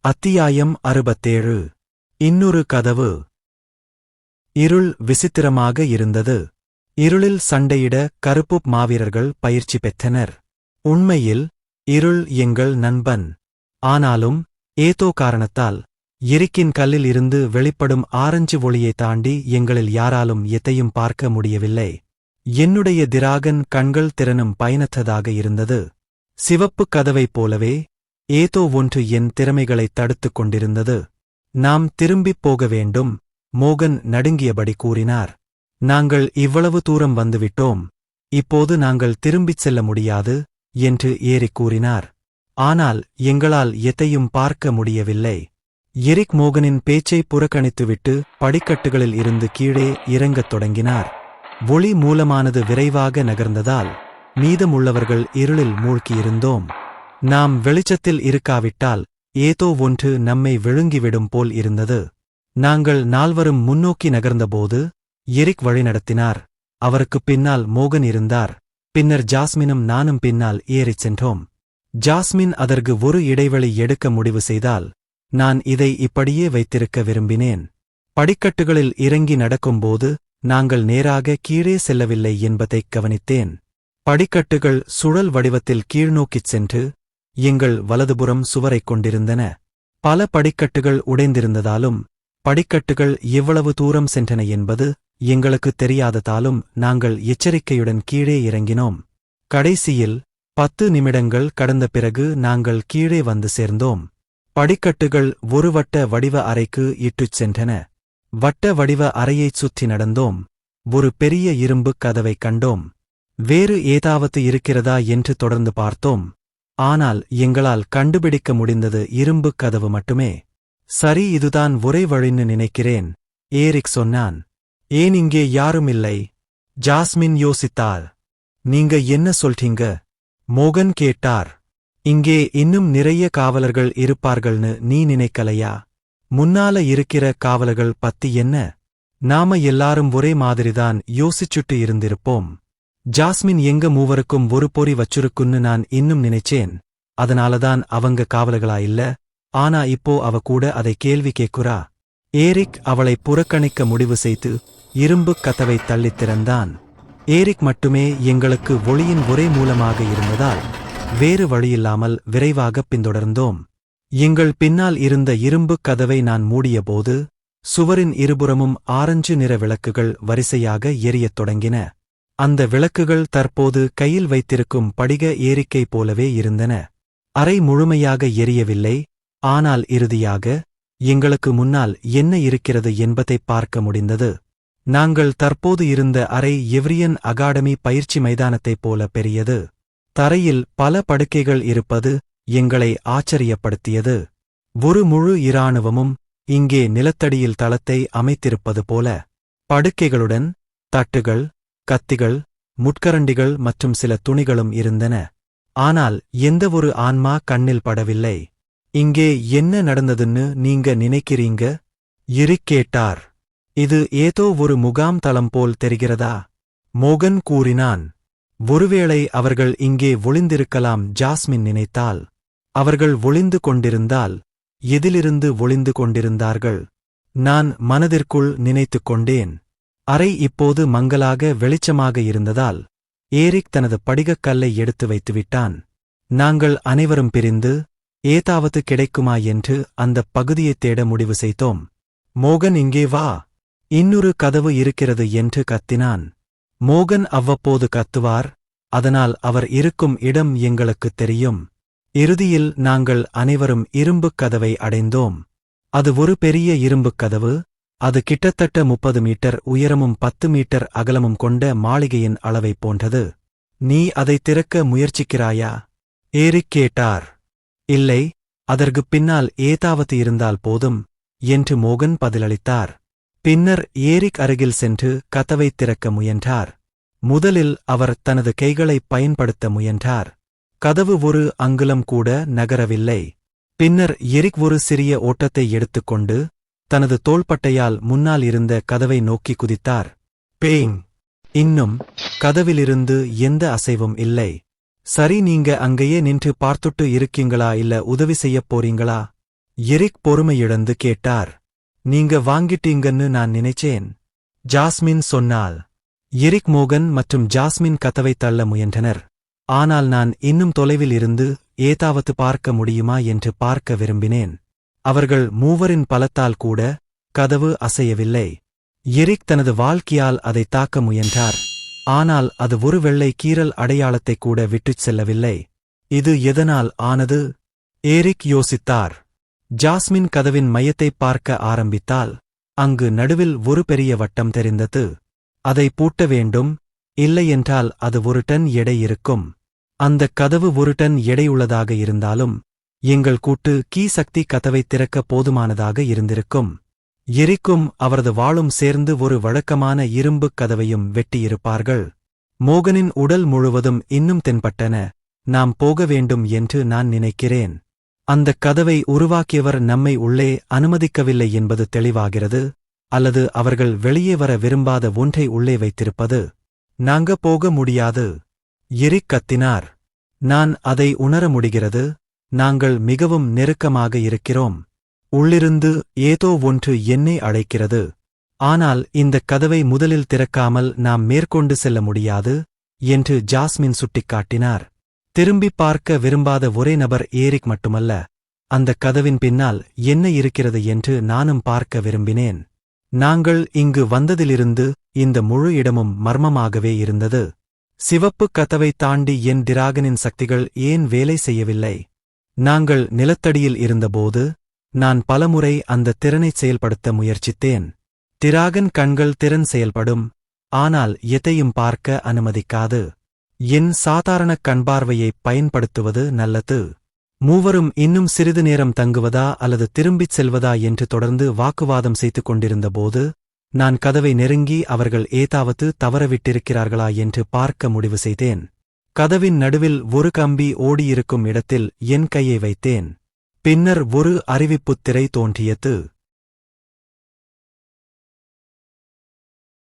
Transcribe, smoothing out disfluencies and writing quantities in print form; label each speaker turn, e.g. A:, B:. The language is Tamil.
A: அத்தியாயம் 67. இன்னொரு கதவு. இருள் விசித்திரமாக இருந்தது. இருளில் சண்டையிட கருப்பு மாவீரர்கள் பயிற்சி பெற்றனர். உண்மையில் இருள் எங்கள் நண்பன். ஆனாலும் ஏதோ காரணத்தால் எரிக்கின் கல்லில் இருந்து வெளிப்படும் ஆரஞ்சு ஒளியை தாண்டி எங்களில் யாராலும் எதையும் பார்க்க முடியவில்லை. என்னுடைய திராகன் கண்கள் திறனும் பயனற்றதாக இருந்தது. சிவப்பு கதவைப் போலவே ஏதோ ஒன்று என் திறமைகளைத் தடுத்துக் கொண்டிருந்தது. நாம் திரும்பிப் போக வேண்டும், மோகன் நடுங்கியபடி கூறினார். நாங்கள் இவ்வளவு தூரம் வந்துவிட்டோம், இப்போது நாங்கள் திரும்பிச் செல்ல முடியாது என்று ஏரிக் கூறினார். ஆனால் எங்களால் எதையும் பார்க்க முடியவில்லை. எரிக் மோகனின் பேச்சை புறக்கணித்துவிட்டு படிக்கட்டுகளில் இருந்து கீழே இறங்கத் தொடங்கினார். ஒளி மூலமானது விரைவாக நகர்ந்ததால் மீதமுள்ளவர்கள் இருளில் மூழ்கியிருந்தோம். நாம் வெளிச்சத்தில் இருக்காவிட்டால் ஏதோ ஒன்று நம்மை விழுங்கிவிடும் போல் இருந்தது. நாங்கள் நால்வரும் முன்னோக்கி நகர்ந்தபோது எரிக் வழிநடத்தினார். அவருக்குப் பின்னால் மோகன் இருந்தார். பின்னர் ஜாஸ்மினும் நானும் பின்னால் ஏறிச் சென்றோம். ஜாஸ்மின் அதற்கு ஒரு இடைவெளி எடுக்க முடிவு செய்தால் நான் இதை இப்படியே வைத்திருக்க விரும்பினேன். படிக்கட்டுகளில் இறங்கி நடக்கும்போது நாங்கள் நேராக கீழே செல்லவில்லை என்பதைக் கவனித்தேன். படிக்கட்டுகள் சுழல் வடிவத்தில் கீழ்நோக்கிச் சென்று எங்கள் வலதுபுறம் சுவரைக் கொண்டிருந்தன. பல படிக்கட்டுகள் உடைந்திருந்ததாலும் படிக்கட்டுகள் எவ்வளவு தூரம் சென்றன என்பது எங்களுக்குத் தெரியாததாலும் நாங்கள் எச்சரிக்கையுடன் கீழே இறங்கினோம். கடைசியில் 10 நிமிடங்கள் கடந்த பிறகு நாங்கள் கீழே வந்து சேர்ந்தோம். படிக்கட்டுகள் ஒரு வட்ட வடிவ அறைக்கு இட்டுச் சென்றன. வட்ட வடிவ அறையைச் சுற்றி நடந்தோம். ஒரு பெரிய இரும்புக் கதவைக் கண்டோம். வேறு ஏதாவது இருக்கிறதா என்று தொடர்ந்து பார்த்தோம். ஆனால் எங்களால் கண்டுபிடிக்க முடிந்தது இரும்புக் கதவு மட்டுமே. சரி, இதுதான் ஒரே வழின்னு நினைக்கிறேன், ஏரிக் சொன்னான். ஏன் இங்கே யாரும் இல்லை? ஜாஸ்மின் யோசித்தாள். நீங்க என்ன சொல்றீங்க? மோகன் கேட்டார். இங்கே இன்னும் நிறைய காவலர்கள் இருப்பார்கள்னு நீ நினைக்கலையா? முன்னால இருக்கிற காவலர்கள் பத்தி என்ன? நாம எல்லாரும் ஒரே மாதிரிதான் யோசிச்சுட்டு இருந்திருப்போம். ஜாஸ்மின் எங்க மூவருக்கும் ஒரு பொறி வச்சிருக்குன்னு நான் இன்னும் நினைச்சேன். அதனாலதான் அவங்க காவலர்களா இல்ல. ஆனா இப்போ அவ கூட அதை கேள்வி கேக்குறா. ஏரிக் அவளை புறக்கணிக்க முடிவு செய்து இரும்புக் கதவை தள்ளித் திறந்தான். ஏரிக் மட்டுமே எங்களுக்கு ஒளியின் ஒரே மூலமாக இருந்ததால் வேறு வழியில்லாமல் விரைவாகப் பின்தொடர்ந்தோம். எங்கள் பின்னால் இருந்த இரும்புக் கதவை நான் மூடியபோது சுவரின் இருபுறமும் ஆரஞ்சு நிற விளக்குகள் வரிசையாக எரியத் தொடங்கின. அந்த விளக்குகள் தற்போது கையில் வைத்திருக்கும் படிக ஏரிக்கை போலவே இருந்தன. அறை முழுமையாக எரியவில்லை, ஆனால் இறுதியாக எங்களுக்கு முன்னால் என்ன இருக்கிறது என்பதைப் பார்க்க முடிந்தது. நாங்கள் தற்போது இருந்த அறை எவ்ரியன் அகாடமி பயிற்சி மைதானத்தைப் போல பெரியது. தரையில் பல படுக்கைகள் இருப்பது எங்களை ஆச்சரியப்படுத்தியது. ஒரு முழு இராணுவமும் இங்கே நிலத்தடியில் தளத்தை அமைத்திருப்பது போல. படுக்கைகளுடன் தட்டுகள், கத்திகள், முட்கரண்டிகள் மற்றும் சில துணிகளும் இருந்தன. ஆனால் எந்தவொரு ஆன்மா கண்ணில் படவில்லை. இங்கே என்ன நடந்ததுன்னு நீங்க நினைக்கிறீங்க? எரிக் கேட்டார். இது ஏதோ ஒரு முகாம் தளம் போல் தெரிகிறதா? மோகன் கூறினான். ஒருவேளை அவர்கள் இங்கே ஒளிந்திருக்கலாம், ஜாஸ்மின் நினைத்தாள். அவர்கள் ஒளிந்து கொண்டிருந்தால் எதிலிருந்து ஒளிந்து கொண்டிருந்தார்கள்? நான் மனதிற்குள் நினைத்துக் கொண்டேன். அறை இப்போது மங்கலாக வெளிச்சமாக இருந்ததால் ஏரிக் தனது படிகக் கல்லை எடுத்து வைத்துவிட்டான். நாங்கள் அனைவரும் பிரிந்து ஏதாவது கிடைக்குமா என்று அந்தப் பகுதியைத் தேட முடிவு செய்தோம். மோகன், இங்கே வா, இன்னொரு கதவு இருக்கிறது என்று கத்தினான். மோகன் அவ்வப்போது கத்துவார், அதனால் அவர் இருக்கும் இடம் எங்களுக்குத் தெரியும். இறுதியில் நாங்கள் அனைவரும் இரும்புக் கதவை அடைந்தோம். அது ஒரு பெரிய இரும்புக் கதவு. அது கிட்டத்தட்ட 30 மீட்டர் உயரமும் 10 மீட்டர் அகலமும் கொண்ட மாளிகையின் அளவைப் போன்றது. நீ அதை திறக்க முயற்சிக்கிறாயா? ஏரிக் கேட்டார். இல்லை, அதற்குப் பின்னால் ஏதாவது இருந்தால் போதும் என்று மோகன் பதிலளித்தார். பின்னர் ஏரிக் அருகில் சென்று கதவைத் திறக்க முயன்றார். முதலில் அவர் தனது கைகளைப் பயன்படுத்த முயன்றார். கதவு ஒரு அங்குலம் கூட நகரவில்லை. பின்னர் எரிக் ஒரு சிறிய ஓட்டத்தை எடுத்துக்கொண்டு தனது தோள்பட்டையால் முன்னால் இருந்த கதவை நோக்கி குதித்தார். பேங்! இன்னும் கதவிலிருந்து எந்த அசைவும் இல்லை. சரி, நீங்க அங்கேயே நின்று பார்த்துட்டு இருக்கீங்களா இல்ல உதவி செய்யப் போறீங்களா? எரிக் பொறுமையிழந்து கேட்டார். நீங்க வாங்கிட்டீங்கன்னு நான் நினைச்சேன். ஜாஸ்மின் சொன்னாள். எரிக் மோகன் மற்றும் ஜாஸ்மின் கதவை தள்ள முயன்றனர். ஆனால் நான் இன்னும் தொலைவில் இருந்து ஏதாவது பார்க்க முடியுமா என்று பார்க்க விரும்பினேன். அவர்கள் மூவரின் பலத்தால் கூட கதவு அசையவில்லை. எரிக் தனது வாழ்க்கையால் அதை தாக்க முயன்றார். ஆனால் அது ஒரு வெள்ளை கீறல் அடையாளத்தைக் கூட விட்டுச் செல்லவில்லை. இது எதனால் ஆனது? எரிக் யோசித்தார். ஜாஸ்மின் கதவின் மையத்தை பார்க்க ஆரம்பித்தால் அங்கு நடுவில் ஒரு பெரிய வட்டம் தெரிந்தது. அதை பூட்ட வேண்டும், இல்லையென்றால் அது 1 டன் எடை இருக்கும். அந்தக் கதவு 1 டன் எடையுள்ளதாக இருந்தாலும் எங்கள் கூட்டு கீ சக்தி கதவை திறக்க போதுமானதாக இருந்திருக்கும். எரிக்கும் அவரது வாளும் சேர்ந்து ஒரு வழக்கமான இரும்புக் கதவையும் வெட்டியிருப்பார்கள். மோகனின் உடல் முழுவதும் இன்னும் தென்பட்டன. நாம் போக வேண்டும் என்று நான் நினைக்கிறேன். அந்தக் கதவை உருவாக்கியவர் நம்மை உள்ளே அனுமதிக்கவில்லை என்பது தெளிவாகிறது. அல்லது அவர்கள் வெளியே வர விரும்பாத ஒன்றை உள்ளே வைத்திருப்பது. நாங்க போக முடியாது. எரிக் கத்தினார். நான் அதை உணர முடிகிறது. நாங்கள் மிகவும் நெருக்கமாக இருக்கிறோம். உள்ளிருந்து ஏதோ ஒன்று என்னை அழைக்கிறது. ஆனால் இந்தக் கதவை முதலில் திறக்காமல் நாம் மேற்கொண்டு செல்ல முடியாது என்று ஜாஸ்மின் சுட்டிக்காட்டினார். திரும்பிப் பார்க்க விரும்பாத ஒரே நபர் எரிக் மட்டுமல்ல. அந்தக் கதவின் பின்னால் என்ன இருக்கிறது என்று நானும் பார்க்க விரும்பினேன். நாங்கள் இங்கு வந்ததிலிருந்து இந்த முழு இடமும் மர்மமாகவே இருந்தது. சிவப்புக் கதவை தாண்டி என் டிராகனின் சக்திகள் ஏன் வேலை செய்யவில்லை? நாங்கள் நிலத்தடியில் இருந்தபோது நான் பலமுறை அந்த திறனைச் செயல்படுத்த முயற்சித்தேன். டிராகன் கண்கள் திறன் செயல்படும், ஆனால் எதையும் பார்க்க அனுமதிக்காது. என் சாதாரணக் கண்பார்வையைப் பயன்படுத்துவது நல்லது. மூவரும் இன்னும் சிறிது நேரம் தங்குவதா அல்லது திரும்பிச் செல்வதா என்று தொடர்ந்து வாக்குவாதம் செய்து கொண்டிருந்தபோது நான் கதவை நெருங்கி அவர்கள் ஏதாவது தவறவிட்டிருக்கிறார்களா என்று பார்க்க முடிவு செய்தேன். கதவின் நடுவில் ஒரு கம்பி ஓடியிருக்கும் இடத்தில் என் கையை வைத்தேன். பின்னர் ஒரு அறிவிப்புத் திரை தோன்றியது.